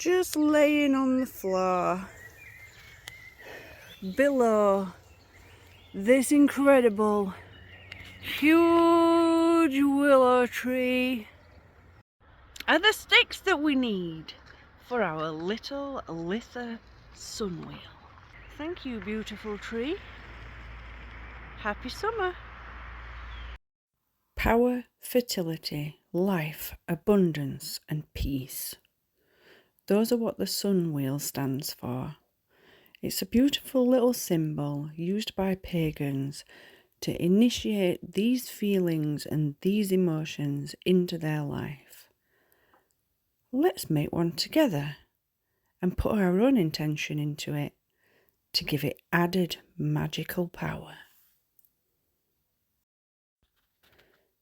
just laying on the floor below this incredible huge willow tree are the sticks that we need for our little Litha sunwheel. Thank you, beautiful tree. Happy summer. Power, fertility, life, abundance and peace. Those are what the sunwheel stands for. It's a beautiful little symbol used by pagans to initiate these feelings and these emotions into their life. Let's make one together and put our own intention into it to give it added magical power.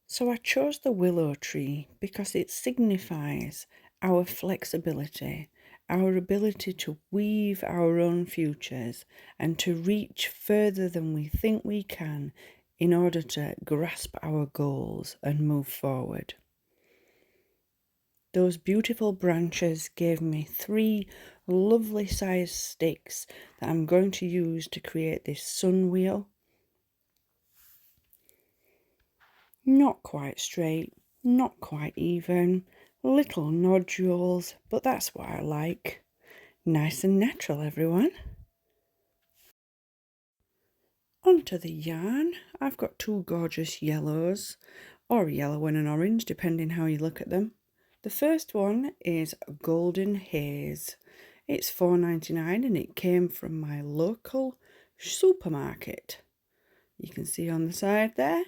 So I chose the willow tree because it signifies our flexibility, our ability to weave our own futures and to reach further than we think we can in order to grasp our goals and move forward. Those beautiful branches gave me 3 lovely sized sticks that I'm going to use to create this sun wheel. Not quite straight, not quite even, little nodules, but that's what I like. Nice and natural, everyone. Onto the yarn. I've got 2 gorgeous yellows, or a yellow and an orange, depending how you look at them. The first one is Golden Haze. It's $4.99 and it came from my local supermarket. You can see on the side there.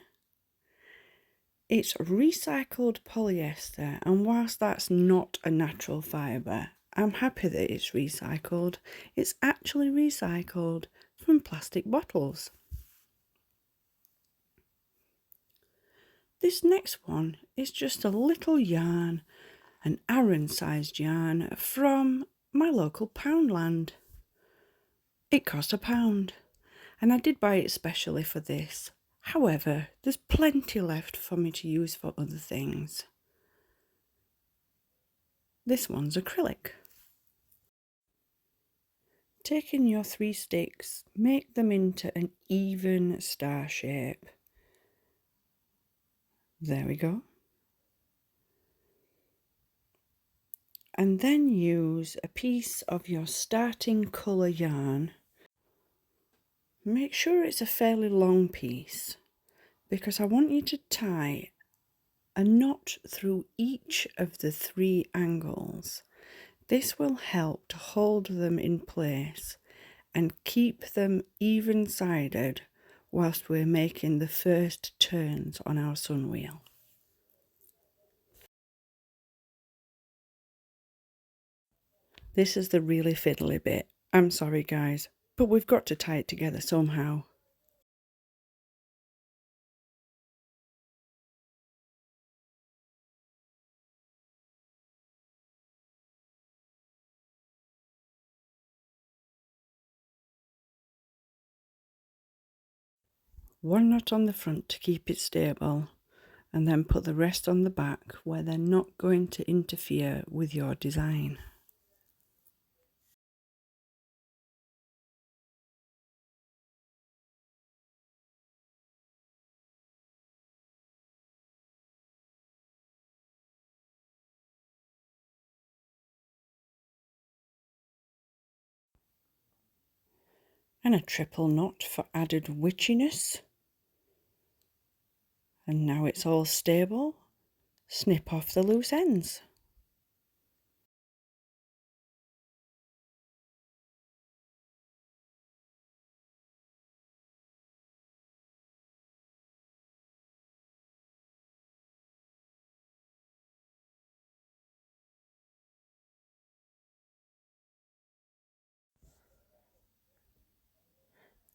It's recycled polyester, and whilst that's not a natural fibre, I'm happy that it's recycled. It's actually recycled from plastic bottles. This next one is just a little yarn, an Aran-sized yarn from my local Poundland. It cost £1, and I did buy it specially for this. However, there's plenty left for me to use for other things. This one's acrylic. Taking your 3 sticks, make them into an even star shape. There we go. And then use a piece of your starting colour yarn. Make sure it's a fairly long piece, because I want you to tie a knot through each of the 3 angles. This will help to hold them in place and keep them even-sided whilst we're making the first turns on our sun wheel. This is the really fiddly bit. I'm sorry guys, but we've got to tie it together somehow. One knot on the front to keep it stable, and then put the rest on the back where they're not going to interfere with your design. And a triple knot for added witchiness. And now it's all stable. Snip off the loose ends.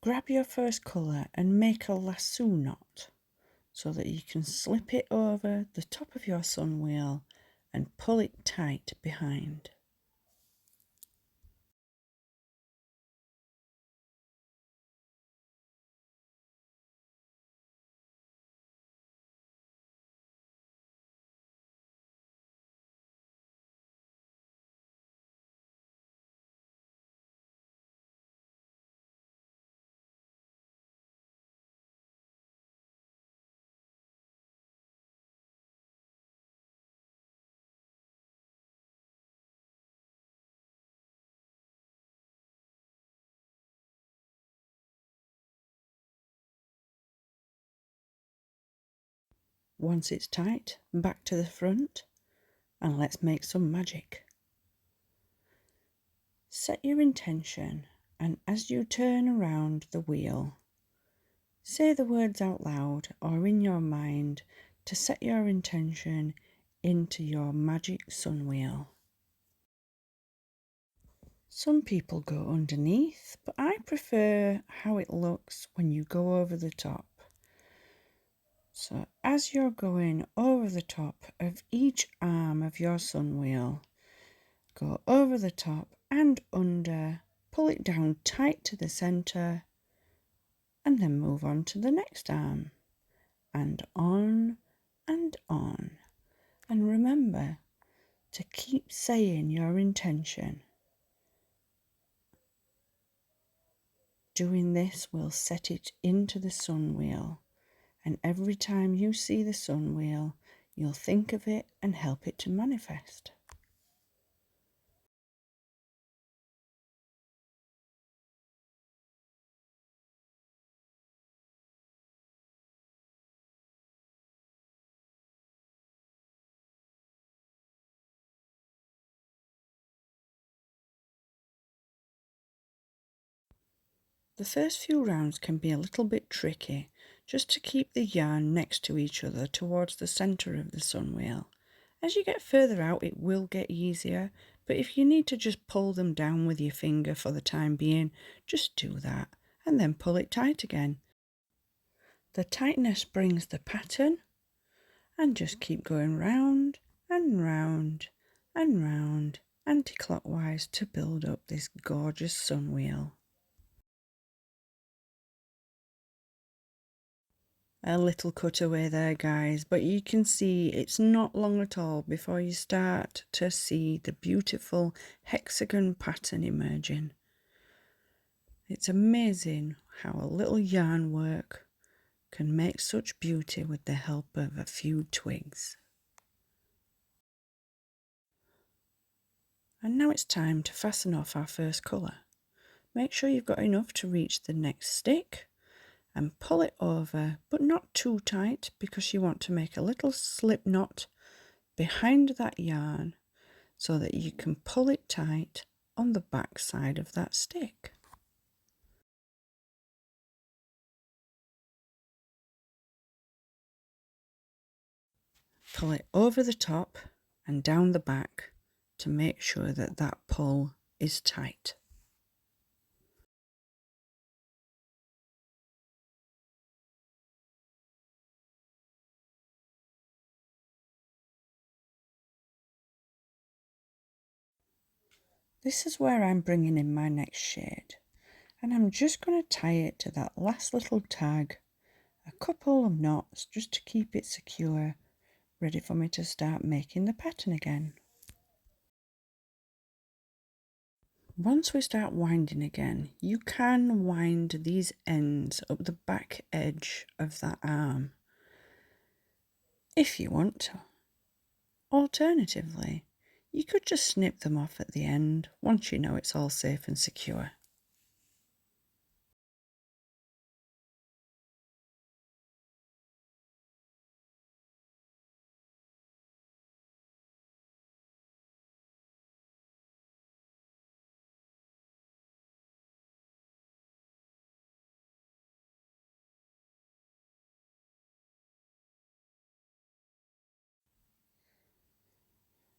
Grab your first colour and make a lasso knot so that you can slip it over the top of your sun wheel and pull it tight behind. Once it's tight, back to the front, and let's make some magic. Set your intention, and as you turn around the wheel, say the words out loud or in your mind to set your intention into your magic sunwheel. Some people go underneath, but I prefer how it looks when you go over the top. So as you're going over the top of each arm of your sunwheel, go over the top and under, pull it down tight to the centre, and then move on to the next arm, and on and on. And remember to keep saying your intention. Doing this will set it into the sunwheel, and every time you see the sunwheel, you'll think of it and help it to manifest. The first few rounds can be a little bit tricky, just to keep the yarn next to each other towards the centre of the sunwheel. As you get further out it will get easier, but if you need to just pull them down with your finger for the time being, just do that and then pull it tight again. The tightness brings the pattern, and just keep going round and round and round anti-clockwise to build up this gorgeous sunwheel. A little cutaway there guys, but you can see it's not long at all before you start to see the beautiful hexagon pattern emerging. It's amazing how a little yarn work can make such beauty with the help of a few twigs. And now it's time to fasten off our first colour. Make sure you've got enough to reach the next stick and pull it over, but not too tight because you want to make a little slip knot behind that yarn so that you can pull it tight on the back side of that stick. Pull it over the top and down the back to make sure that that pull is tight. This is where I'm bringing in my next shade, and I'm just going to tie it to that last little tag, a couple of knots just to keep it secure, ready for me to start making the pattern again. Once we start winding again, you can wind these ends up the back edge of that arm if you want to. Alternatively, you could just snip them off at the end once you know it's all safe and secure.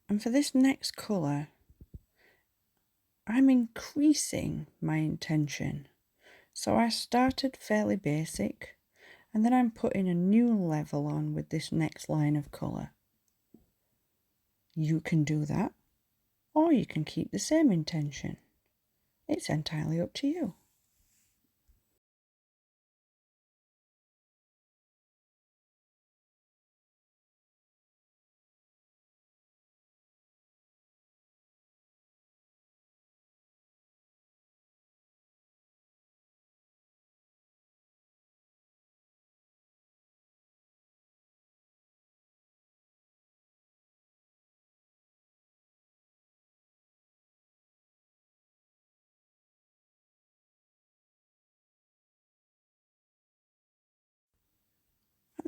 And for this next colour, I'm increasing my intention. So I started fairly basic, and then I'm putting a new level on with this next line of colour. You can do that, or you can keep the same intention. It's entirely up to you.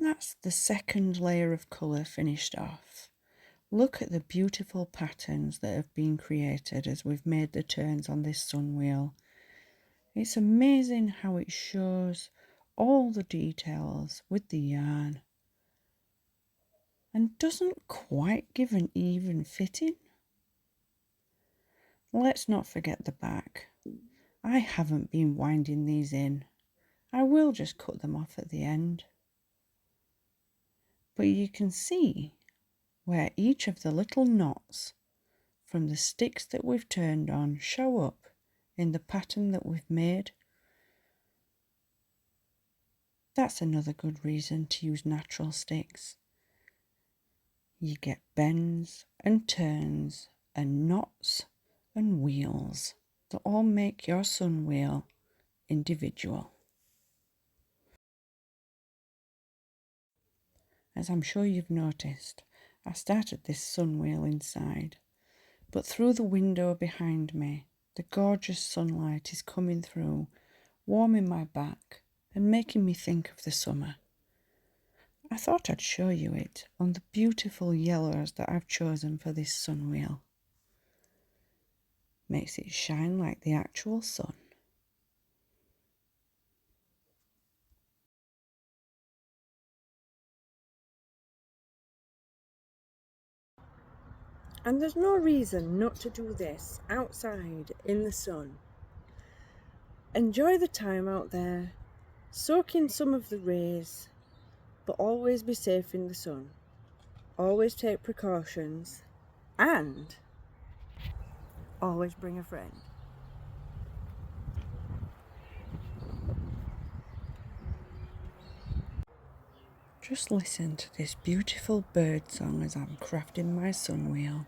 that's the second layer of colour finished off. Look at the beautiful patterns that have been created as we've made the turns on this sun wheel. It's amazing how it shows all the details with the yarn and doesn't quite give an even fitting. Let's not forget the back. I haven't been winding these in. I will just cut them off at the end. But you can see where each of the little knots from the sticks that we've turned on show up in the pattern that we've made. That's another good reason to use natural sticks. You get bends and turns and knots and wheels that all make your sun wheel individual. As I'm sure you've noticed, I started this sun wheel inside, but through the window behind me, the gorgeous sunlight is coming through, warming my back and making me think of the summer. I thought I'd show you it on the beautiful yellows that I've chosen for this sun wheel. Makes it shine like the actual sun. And there's no reason not to do this outside in the sun. Enjoy the time out there, soak in some of the rays, but always be safe in the sun. Always take precautions and always bring a friend. Just listen to this beautiful bird song as I'm crafting my sun wheel.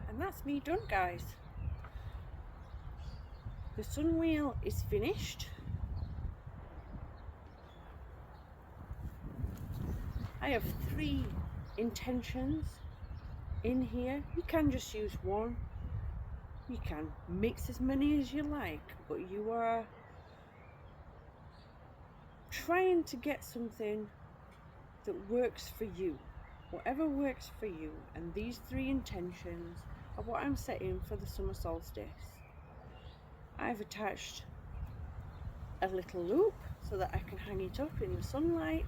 And that's me done, guys. The sun wheel is finished. I have 3 intentions in here. You can just use one. You can mix as many as you like, but you are trying to get something that works for you. Whatever works for you. And these 3 intentions are what I'm setting for the summer solstice. I've attached a little loop so that I can hang it up in the sunlight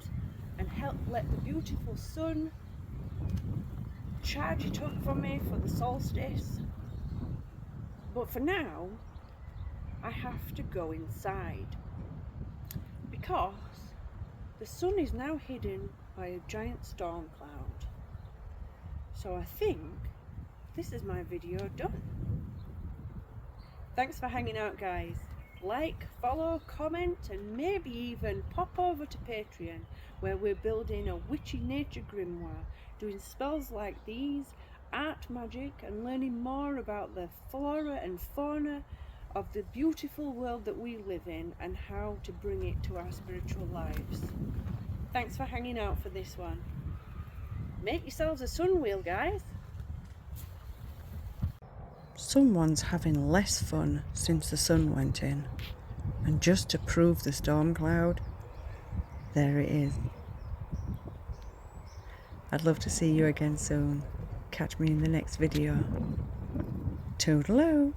and help let the beautiful sun charge it up for me for the solstice. But for now, I have to go inside because the sun is now hidden by a giant storm cloud. So I think this is my video done. Thanks for hanging out, guys. Like, follow, comment, and maybe even pop over to Patreon, where we're building a witchy nature grimoire, doing spells like these, art magic, and learning more about the flora and fauna of the beautiful world that we live in and how to bring it to our spiritual lives. Thanks for hanging out for this one. Make yourselves a sun wheel, guys. Someone's having less fun since the sun went in, and just to prove the storm cloud, there it is. I'd love to see you again soon. Catch me in the next video. Toodaloo!